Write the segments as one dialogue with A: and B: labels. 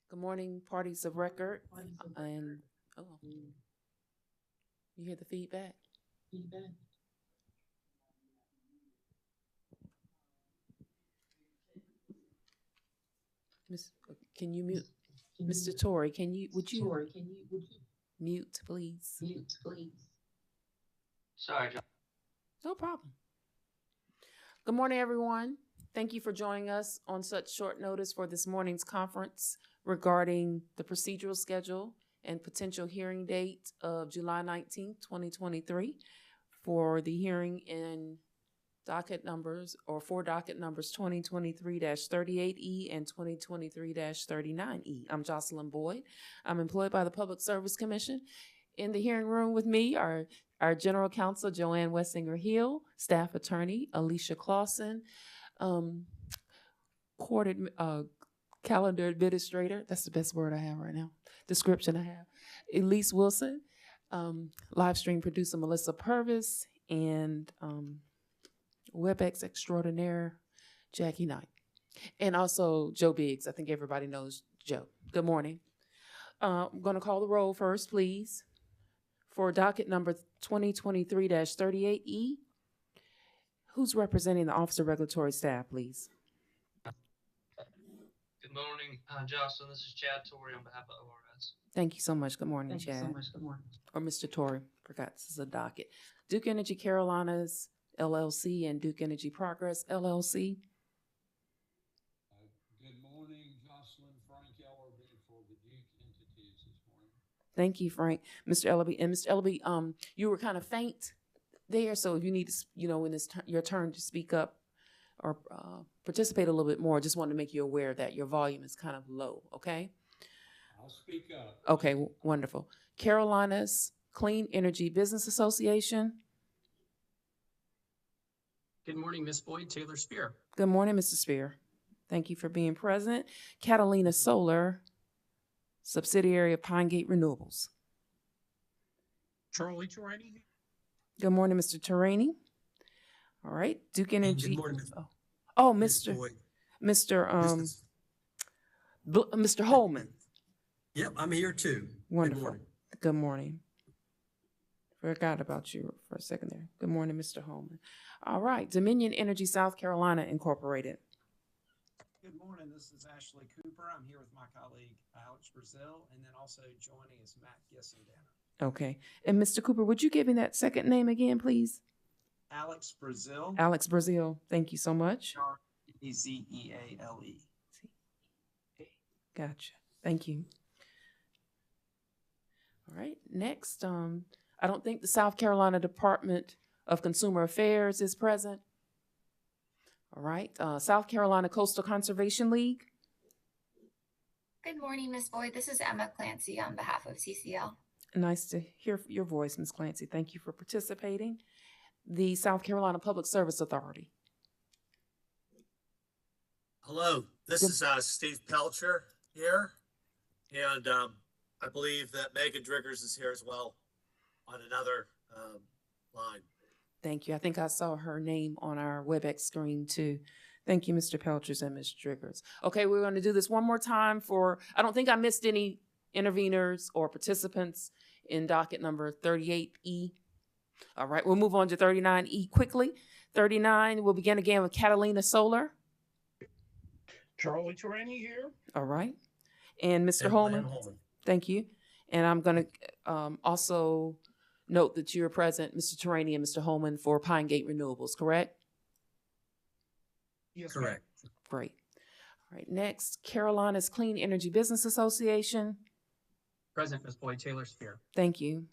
A: Good morning, parties of record. And oh, you hear the feedback? Miss, can you mute? Mr. Tory, would you mute, please?
B: Sorry, John.
A: No problem. Good morning, everyone. Thank you for joining us on such short notice for this morning's conference regarding the procedural schedule and potential hearing date of July 19th, 2023 for the hearing in docket numbers or for docket numbers 2023-38E and 2023-39E. I'm Jocelyn Boyd. I'm employed by the Public Service Commission. In the hearing room with me are our General Counsel, Joanne Wessinger Hill, Staff Attorney, Alicia Clausen, Calendar Administrator, that's the best word I have right now, description I have, Elise Wilson, live stream producer, Melissa Purvis, and WebEx extraordinaire, Jackie Knight. And also Joe Biggs. I think everybody knows Joe. Good morning. I'm going to call the roll first, please. For docket number 2023-38E, who's representing the Office of Regulatory Staff, please?
B: Good morning, Jocelyn. This is Chad Torrey on behalf of ORS.
A: Thank you so much. Good morning, Chad.
B: Good morning.
A: Or Mr. Torrey. Forgot this is a docket. Duke Energy Carolinas LLC and Duke Energy Progress LLC.
C: Good morning, Jocelyn. Frank Ellerby for the Duke entities this morning.
A: Thank you, Frank. Mr. Ellerby. And Mr. Ellerby, you were kind of faint there, so if you need to, when it's your turn to speak up or participate a little bit more, just wanted to make you aware that your volume is kind of low, okay?
C: I'll speak up.
A: Okay, wonderful. Carolinas Clean Energy Business Association.
D: Good morning, Ms. Boyd, Taylor Spear.
A: Good morning, Mr. Spear. Thank you for being present. Catalina Solar, subsidiary of Pine Gate Renewables.
D: Charlie Toraney.
A: Good morning, Mr. Toraney. All right, Duke Energy.
E: Good morning,
A: Mr.
E: Boyd.
A: Mr. Mr. Holman.
E: Yep, I'm here too.
A: Wonderful. Good morning. Forgot about you for a second there. Good morning, Mr. Holman. All right, Dominion Energy South Carolina Incorporated.
F: Good morning. This is Ashley Cooper. I'm here with my colleague Alex Brazil, and then also joining is Matt Gissendana.
A: Okay. And Mr. Cooper, would you give me that second name again, please?
F: Alex Brazil.
A: Alex Brazil. Thank you so much.
F: Zeale.
A: Gotcha. Thank you. All right. Next, I don't think the South Carolina Department of Consumer Affairs is present. All right. South Carolina Coastal Conservation League.
G: Good morning, Ms. Boyd. This is Emma Clancy on behalf of CCL.
A: Nice to hear your voice, Ms. Clancy. Thank you for participating. The South Carolina Public Service Authority.
H: Hello, this is Steve Pelcher here, and I believe that Megan Driggers is here as well on another line.
A: Thank you. I think I saw her name on our WebEx screen too. Thank you, Mr. Pelchers and Ms. Driggers. Okay, we're going to do this one more time I don't think I missed any interveners or participants in docket number 38E. All right, we'll move on to 39E quickly. 39, we'll begin again with Catalina Solar.
D: Charlie Toraney here.
A: All right. And Mr. Holman. Thank you. And I'm going to also note that you're present, Mr. Toraney and Mr. Holman, for Pine Gate Renewables, correct?
D: Yes,
E: Correct.
A: Great. All right, next, Carolinas Clean Energy Business Association.
D: Present, Ms. Boyd, Taylor Spear.
A: Thank you.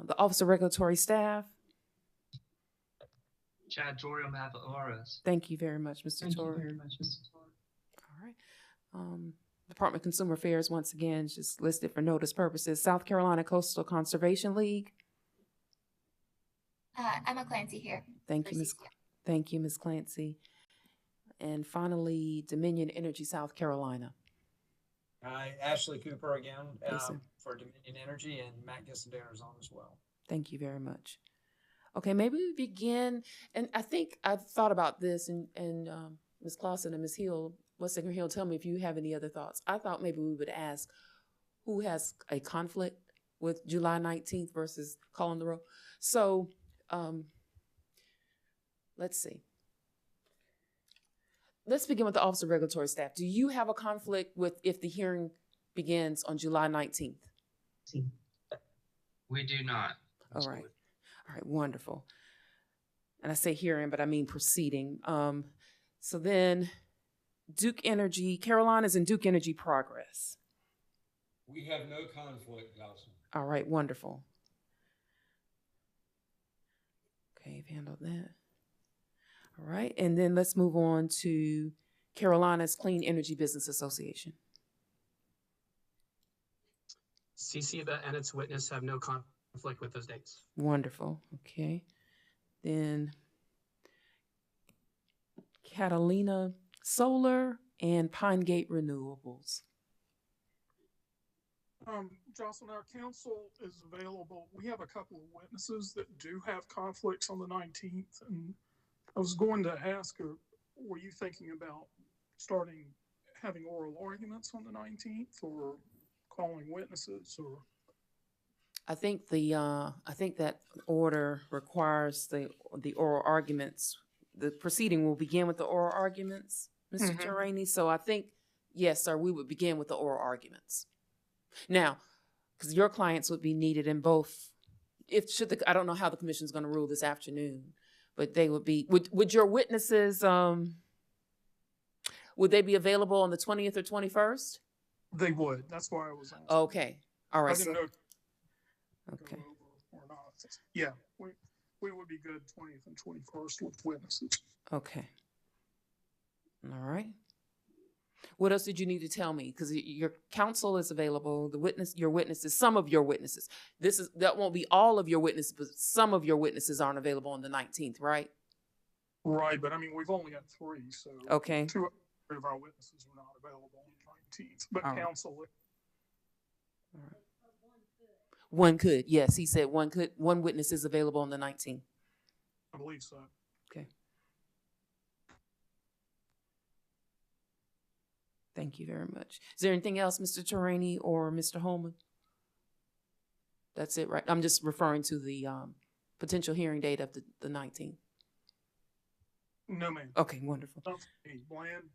A: The Office of Regulatory Staff.
B: Chad Torrey on behalf of ORS.
A: Thank you very much, Mr. Torrey. All right. Department of Consumer Affairs, once again, just listed for notice purposes. South Carolina Coastal Conservation League.
G: Emma Clancy here.
A: Thank you, Ms. Thank you, Ms. Clancy. And finally, Dominion Energy South Carolina.
F: Hi, Ashley Cooper again
A: Yes, sir.
F: for Dominion Energy, and Matt Gissendana is on as well.
A: Thank you very much. Okay, maybe we begin, and I think I've thought about this, and Ms. Clausen and Ms. Hill, Wessinger Hill, tell me if you have any other thoughts. I thought maybe we would ask who has a conflict with July 19th versus calling the roll. So, let's see. Let's begin with the Office of Regulatory Staff. Do you have a conflict with if the hearing begins on July 19th?
B: We do not.
A: All right. All right, wonderful. And I say hearing, but I mean proceeding. So then Duke Energy, Carolina's in Duke Energy progress.
C: We have no conflict, Jocelyn.
A: All right, wonderful. Okay, you've handled that. All right, and then let's move on to Carolina's Clean Energy Business Association.
D: CC and its witness have no conflict with those dates.
A: Wonderful, okay. Then Catalina Solar and Pine Gate Renewables.
I: Jocelyn, our counsel is available. We have a couple of witnesses that do have conflicts on the 19th, and I was going to ask her, were you thinking about having oral arguments on the 19th, or calling witnesses, or?
A: I think that order requires the oral arguments. The proceeding will begin with the oral arguments, Mr. Turaney. So I think, yes, sir, we would begin with the oral arguments. Now, because your clients would be needed in both, I don't know how the commission's going to rule this afternoon, but they would be, would your witnesses, would they be available on the 20th or 21st?
I: They would. That's why I was asking.
A: Okay. All right.
I: I didn't know if
A: Okay.
I: go over or not. Yeah, we would be good 20th and 21st with witnesses.
A: Okay. All right. What else did you need to tell me? Because your counsel is available. Your witnesses, some of your witnesses. That won't be all of your witnesses, but some of your witnesses aren't available on the 19th, right?
I: Right, but I mean, we've only got 3, so
A: Okay.
I: 2 of our witnesses are not available on the 19th. But
A: All right.
I: counsel,
A: All right. One could, yes. He said one could. One witness is available on the 19th.
I: I believe so.
A: Okay. Thank you very much. Is there anything else, Mr. Turaney or Mr. Holman? That's it, right? I'm just referring to the potential hearing date of the 19th.
I: No, ma'am.
A: Okay, wonderful.
I: Hey, Bland,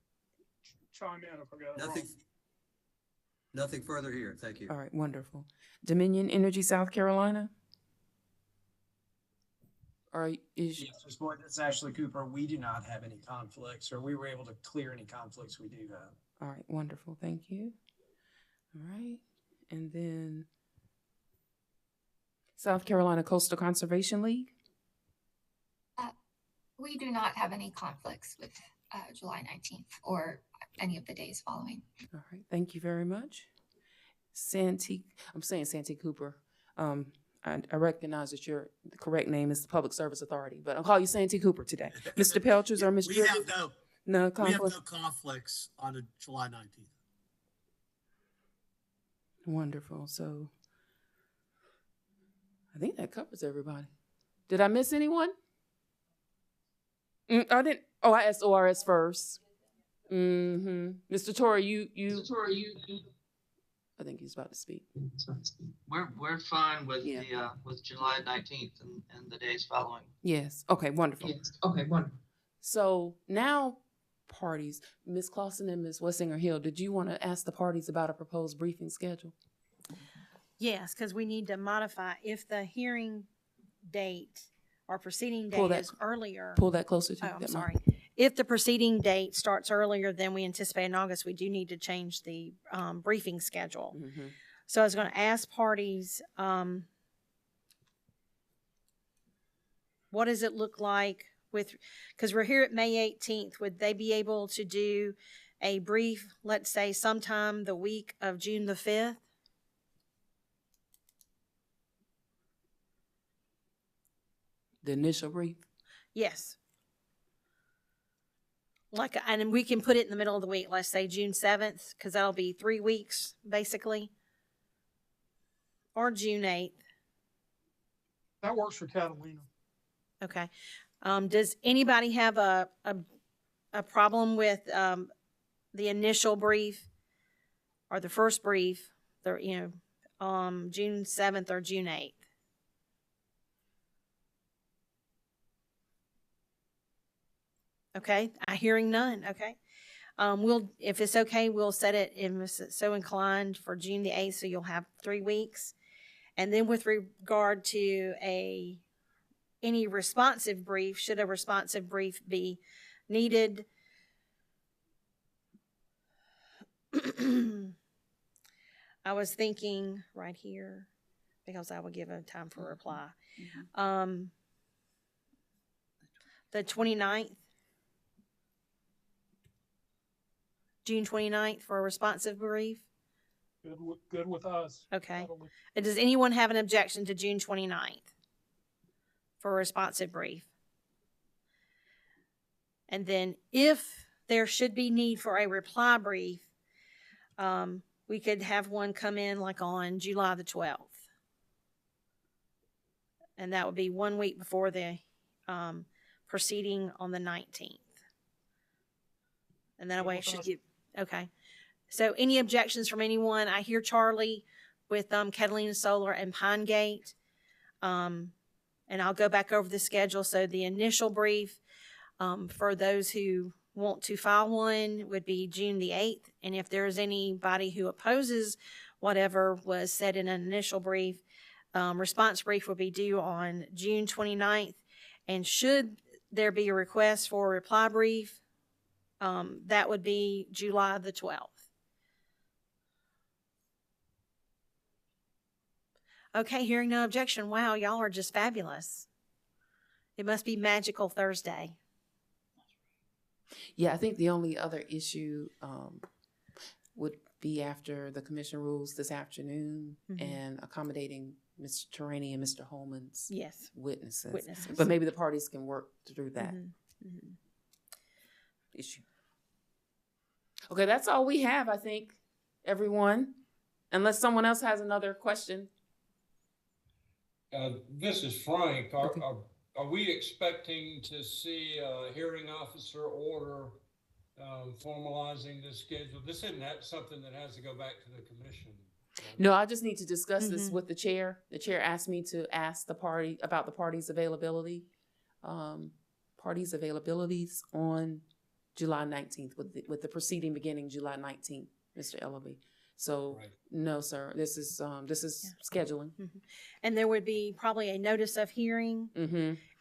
I: chime in if I got it
E: Nothing,
I: wrong.
E: nothing further here. Thank you.
A: All right, wonderful. Dominion Energy, South Carolina?
F: Yes, Ms. Boyd, this is Ashley Cooper. We do not have any conflicts, or we were able to clear any conflicts we do have.
A: All right, wonderful. Thank you. All right. And then South Carolina Coastal Conservation League?
G: We do not have any conflicts with July 19th or any of the days following.
A: All right, thank you very much. I'm saying Santee Cooper. I recognize that the correct name is the Public Service Authority, but I'll call you Santee Cooper today. Mr. Pelchers or Ms.
H: We
A: Driggers?
H: have no,
A: No
H: we have
A: conflict?
H: no conflicts on the July 19th.
A: Wonderful. So I think that covers everybody. Did I miss anyone? I didn't. Oh, I asked ORS first. Mr. Torrey, you. I think he's about to speak.
B: We're fine with
A: Yeah.
B: with July 19th and the days following.
A: Yes. Okay, wonderful.
D: Okay, wonderful.
A: So now parties, Ms. Clausen and Ms. Wessinger Hill, did you want to ask the parties about a proposed briefing schedule?
J: Yes, because we need to modify if the hearing date or proceeding
A: Pull
J: date
A: that-
J: is earlier.
A: Pull that closer to
J: Oh,
A: you.
J: I'm sorry. If the proceeding date starts earlier than we anticipate in August, we do need to change the briefing schedule.
A: Mm-hmm.
J: So I was going to ask parties, what does it look like because we're here at May 18th, would they be able to do a brief, let's say sometime the week of June the 5th?
A: The initial brief?
J: Yes. And we can put it in the middle of the week, let's say June 7th, because that'll be 3 weeks, basically. Or June 8th.
I: That works for Catalina.
J: Okay. Does anybody have a a problem with, the initial brief or the first brief, June 7th or June 8th? Okay, hearing none. Okay. If it's okay, we'll set it, if it's so inclined, for June the 8th, so you'll have 3 weeks. And then with regard to any responsive brief, should a responsive brief be needed, I was thinking right here, because I will give a time for reply. The 29th, June 29th for a responsive brief.
I: Good with us.
J: Okay.
I: Totally.
J: And does anyone have an objection to June 29th for a responsive brief? And then if there should be need for a reply brief, we could have one come in like on July the 12th. And that would be 1 week before the proceeding on the 19th. And that way it should get, okay. So any objections from anyone? I hear Charlie with Catalina Solar and Pine Gate. And I'll go back over the schedule. So the initial brief for those who want to file one would be June the 8th. And if there is anybody who opposes whatever was said in an initial brief, response brief will be due on June 29th. And should there be a request for a reply brief, that would be July the 12th. Okay, hearing no objection. Wow, y'all are just fabulous. It must be magical Thursday.
A: Yeah, I think the only other issue would be after the commission rules this afternoon and accommodating Mr. Tarani and Mr. Holman's witnesses. But maybe the parties can work through that issue. Okay, that's all we have, I think, everyone. Unless someone else has another question.
C: This is Frank. Are we expecting to see a hearing officer order formalizing this schedule? This isn't something that has to go back to the commission.
A: No, I just need to discuss this with the chair. The chair asked me to ask the party about the party's availability. Parties' availabilities on July 19th with the proceeding beginning July 19th, Mr. Ellaby. So no, sir, this is scheduling.
J: And there would be probably a notice of hearing,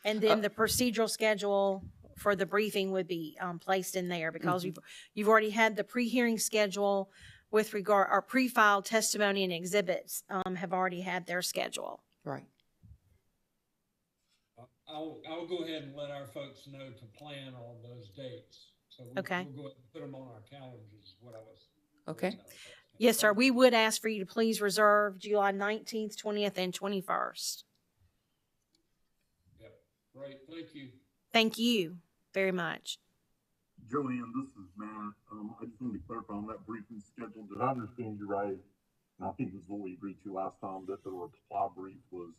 J: and then the procedural schedule for the briefing would be placed in there, because you've already had the pre-hearing schedule with regard, our pre-filed testimony and exhibits have already had their schedule. Right.
C: I'll go ahead and let our folks know to plan all those dates. So we'll go ahead and put them on our calendars. Is what I was.
A: Okay.
J: Yes, sir. We would ask for you to please reserve July 19th, 20th, and 21st.
C: Yep. Great. Thank you.
J: Thank you very much.
K: Joanne, this is Matt. I just wanted to clarify on that briefing schedule. Did I understand you right? And I think this is what we agreed to last time, that the reply brief was,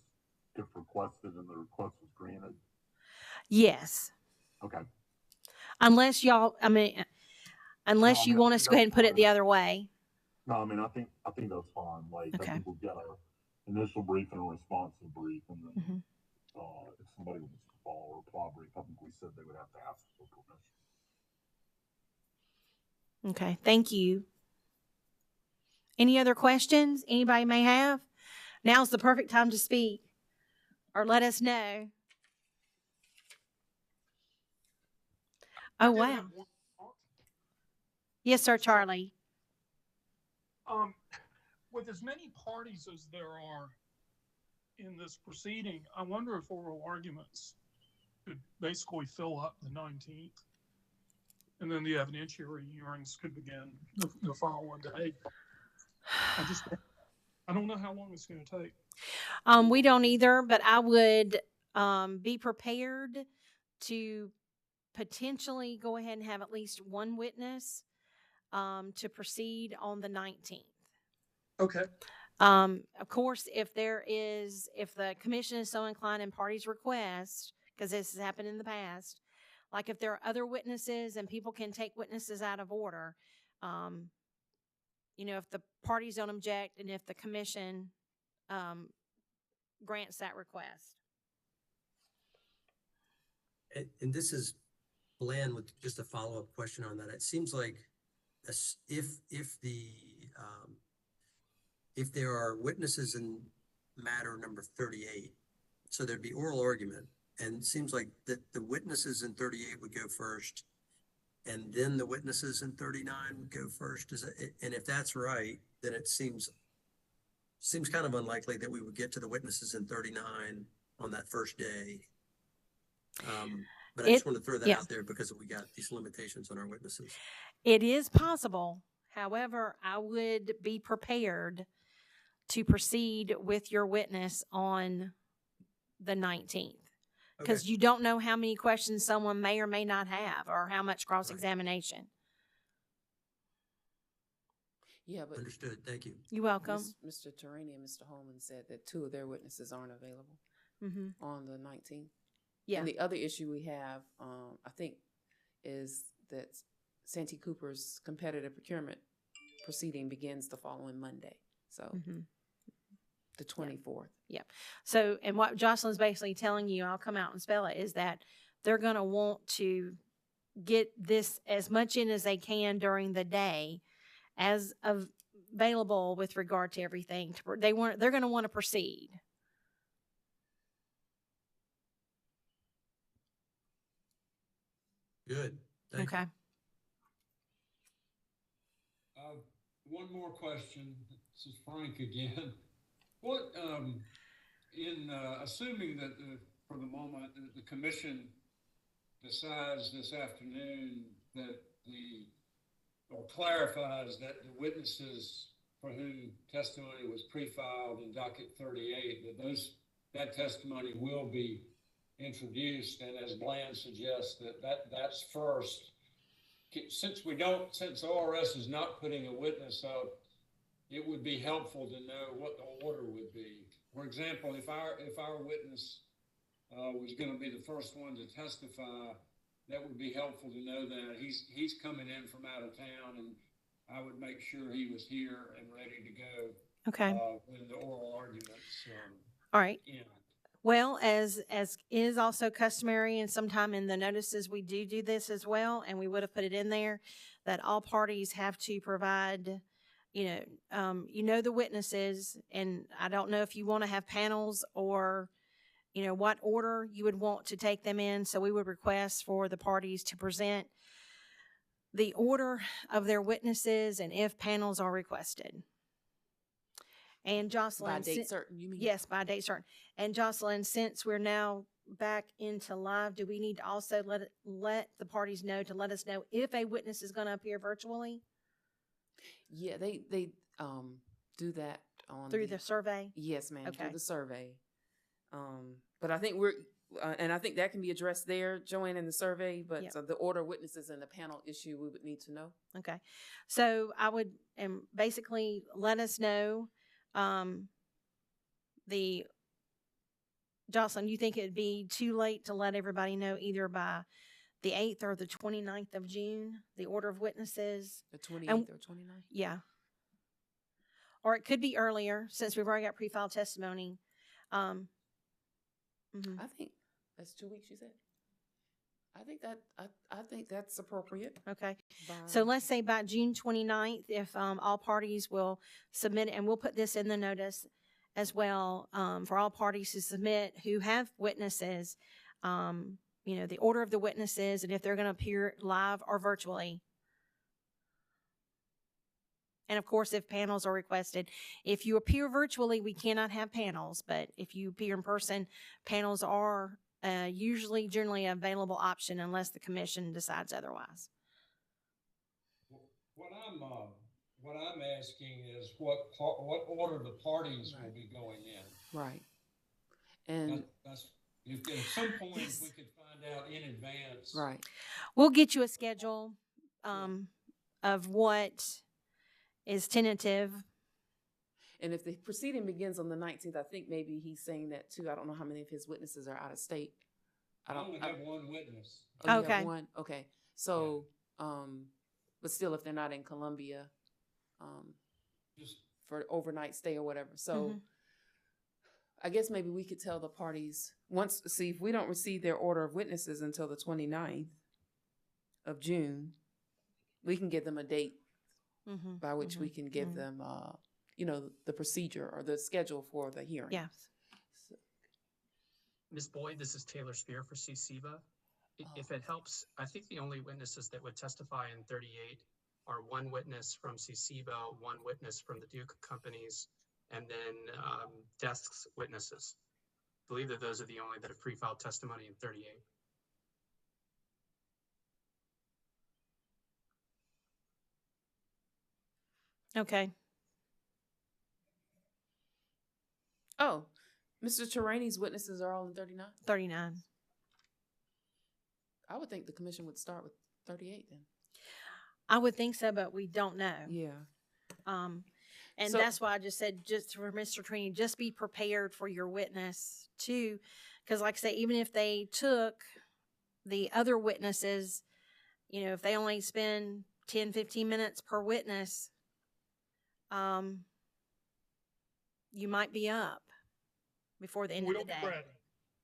K: if requested, and the request was granted?
J: Yes.
K: Okay.
J: Unless y'all, unless you want us to go ahead and put it the other way.
K: No, I think that's fine. Like, I think we'll get our initial brief and a responsive brief, and then if somebody wants to follow a reply brief, I think we said they would have to ask for permission.
J: Okay, thank you. Any other questions anybody may have? Now's the perfect time to speak or let us know. Oh, wow. Yes, sir, Charlie.
I: With as many parties as there are in this proceeding, I wonder if oral arguments could basically fill up the 19th, and then the evidentiary hearings could begin the following day. I don't know how long it's going to take.
J: We don't either, but I would be prepared to potentially go ahead and have at least one witness to proceed on the 19th.
I: Okay.
J: Of course, if the commission is so inclined and parties request, because this has happened in the past, like if there are other witnesses and people can take witnesses out of order, if the parties don't object and if the commission grants that request.
E: And this is Bland with just a follow-up question on that. It seems like if there are witnesses in matter number 38, so there'd be oral argument, and it seems like that the witnesses in 38 would go first, and then the witnesses in 39 would go first. And if that's right, then it seems kind of unlikely that we would get to the witnesses in 39 on that first day. But I just want to throw that out there because we got these limitations on our witnesses.
J: It is possible. However, I would be prepared to proceed with your witness on the 19th. Because you don't know how many questions someone may or may not have or how much cross-examination.
A: Yeah, but
E: Understood. Thank you.
J: You're welcome.
A: Mr. Torini and Mr. Holman said that 2 of their witnesses aren't available on the 19th.
J: Yeah.
A: And the other issue we have, I think, is that Santee Cooper's competitive procurement proceeding begins the following Monday. So the 24th.
J: Yep. So, and what Jocelyn's basically telling you, I'll come out and spell it, is that they're going to want to get this as much in as they can during the day as available with regard to everything. They're going to want to proceed.
E: Good. Thank you.
J: Okay.
C: One more question. This is Frank again. What, assuming that for the moment the commission decides this afternoon that or clarifies that the witnesses for whom testimony was pre-filed in docket 38, that testimony will be introduced, and as Bland suggests, that's first. Since ORS is not putting a witness up, it would be helpful to know what the order would be. For example, if our witness was going to be the first one to testify, that would be helpful to know that he's coming in from out of town, and I would make sure he was here and ready to go.
J: Okay.
C: When the oral arguments.
J: All right. Well, as is also customary, and sometime in the notices we do this as well, and we would have put it in there, that all parties have to provide, the witnesses, and I don't know if you want to have panels or, what order you would want to take them in. So we would request for the parties to present the order of their witnesses and if panels are requested. And Jocelyn,
A: by date certain, you mean?
J: Yes, by date certain. And Jocelyn, since we're now back into live, do we need to also let the parties know to let us know if a witness is going to appear virtually?
A: Yeah, they do that
J: through the survey.
A: Yes, ma'am.
J: Okay.
A: Through the survey. But I think and I think that can be addressed there, Joanne, in the survey. But so the order of witnesses and the panel issue, we would need to know.
J: Okay, so I would basically let us know. Jocelyn, you think it'd be too late to let everybody know either by the 8th or the 29th of June, the order of witnesses?
A: The 28th or 29th?
J: Yeah. Or it could be earlier since we've already got pre-filed testimony.
A: I think that's 2 weeks, you said. I think that's appropriate.
J: Okay. So let's say by June 29th, if all parties will submit it, and we'll put this in the notice as well, for all parties to submit who have witnesses, the order of the witnesses and if they're going to appear live or virtually. And of course, if panels are requested. If you appear virtually, we cannot have panels, but if you appear in person, panels are generally an available option unless the commission decides otherwise.
C: What I'm asking is what order the parties will be going in.
A: Right. And
C: that's at some point we could find out in advance.
A: Right.
J: We'll get you a schedule of what is tentative.
A: And if the proceeding begins on the 19th, I think maybe he's saying that too. I don't know how many of his witnesses are out of state. I
C: I
A: don't.
C: only have one witness.
A: Oh, you
J: Okay.
A: have one? Okay. So, but still, if they're not in Columbia,
C: Just,
A: for overnight stay or whatever. So
J: Mhm.
A: I guess maybe we could tell the parties see if we don't receive their order of witnesses until the 29th of June, we can give them a date
J: Mhm.
A: by which we can give them, the procedure or the schedule for the hearing.
J: Yes.
A: So,
D: Ms. Boyd, this is Taylor Spear for CCBA. If it helps, I think the only witnesses that would testify in 38 are one witness from CCBA, one witness from the Duke companies, and then Desk's witnesses. I believe that those are the only that have pre-filed testimony in 38.
J: Okay.
A: Oh, Mr. Terrani's witnesses are all in 39?
J: 39.
A: I would think the commission would start with 38 then.
J: I would think so, but we don't know.
A: Yeah.
J: And
A: So-
J: that's why I just said, just for Mr. Trini, just be prepared for your witness too. Because like I say, even if they took the other witnesses, if they only spend 10, 15 minutes per witness, you might be up before the end
I: We
J: of the
I: don't be
J: day.
I: ready.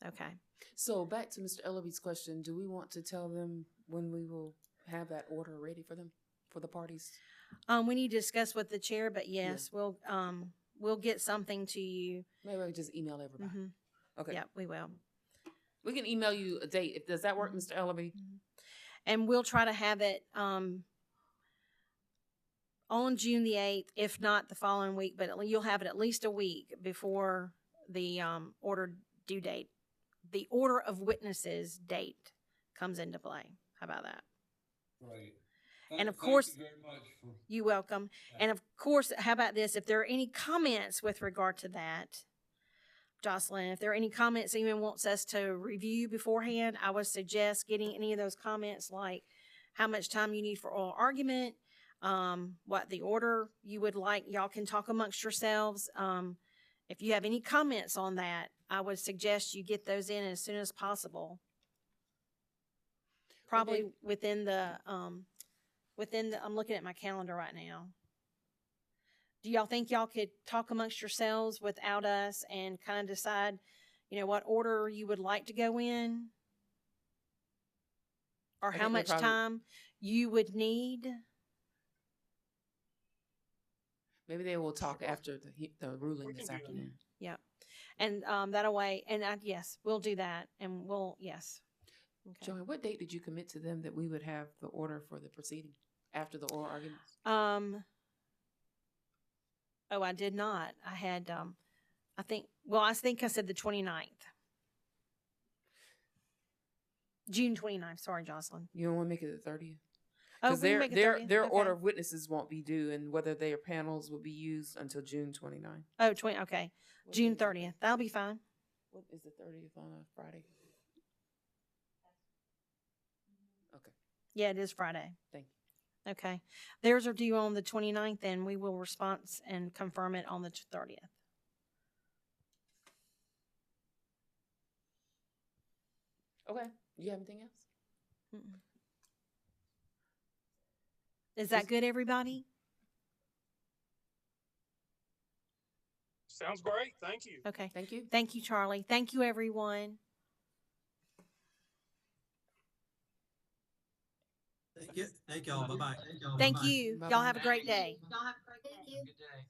J: Okay.
A: So back to Mr. Ellaby's question, do we want to tell them when we will have that order ready for them, for the parties?
J: We need to discuss with the chair, but yes, we'll get something to you.
A: Maybe I could just email everybody.
J: Mm-hmm.
A: Okay.
J: Yeah, we will.
A: We can email you a date. Does that work, Mr. Ellaby?
J: And we'll try to have it on June the 8th, if not the following week, but you'll have it at least a week before the order due date. The order of witnesses date comes into play. How about that?
C: right.
J: And of
C: Thank
J: course-
C: you very much for,
J: You're welcome. And of course, how about this? If there are any comments with regard to that, Jocelyn, if there are any comments anyone wants us to review beforehand, I would suggest getting any of those comments, like how much time you need for oral argument, what the order you would like. Y'all can talk amongst yourselves. If you have any comments on that, I would suggest you get those in as soon as possible. Probably within the, I'm looking at my calendar right now. Do y'all think y'all could talk amongst yourselves without us and kind of decide, what order you would like to go in? Or
A: I
J: how
A: think they
J: much
A: probably-
J: time you would need?
A: Maybe they will talk after the ruling
I: We
A: this
I: can do that.
A: afternoon.
J: Yeah. And that way, and yes, we'll do that. And yes. Okay.
A: Joanne, what date did you commit to them that we would have the order for the proceeding after the oral arguments?
J: Oh, I did not. I had, I think I said the 29th. June 29th. Sorry, Jocelyn.
A: You don't want to make it the 30th?
J: Oh,
A: Because
J: we can make it
A: their
J: 30th?
A: their
J: Okay.
A: order of witnesses won't be due, and whether their panels will be used until June 29th.
J: Oh, okay.
A: What
J: June
A: day is it?
J: 30th. That'll be fine.
A: What is the 30th on a Friday? Okay,
J: Yeah, it is Friday.
A: thank you.
J: Okay. Theirs are due on the 29th, and we will respond and confirm it on the 30th.
A: Okay, you have anything else?
J: Mm-mm. Is that good, everybody?
I: Sounds great. Thank you.
J: Okay.
A: Thank you.
J: Thank you, Charlie. Thank you, everyone.
E: Thank y'all. Bye-bye.
J: Thank you.
A: Bye-bye.
J: Y'all have a great day.
B: Good day.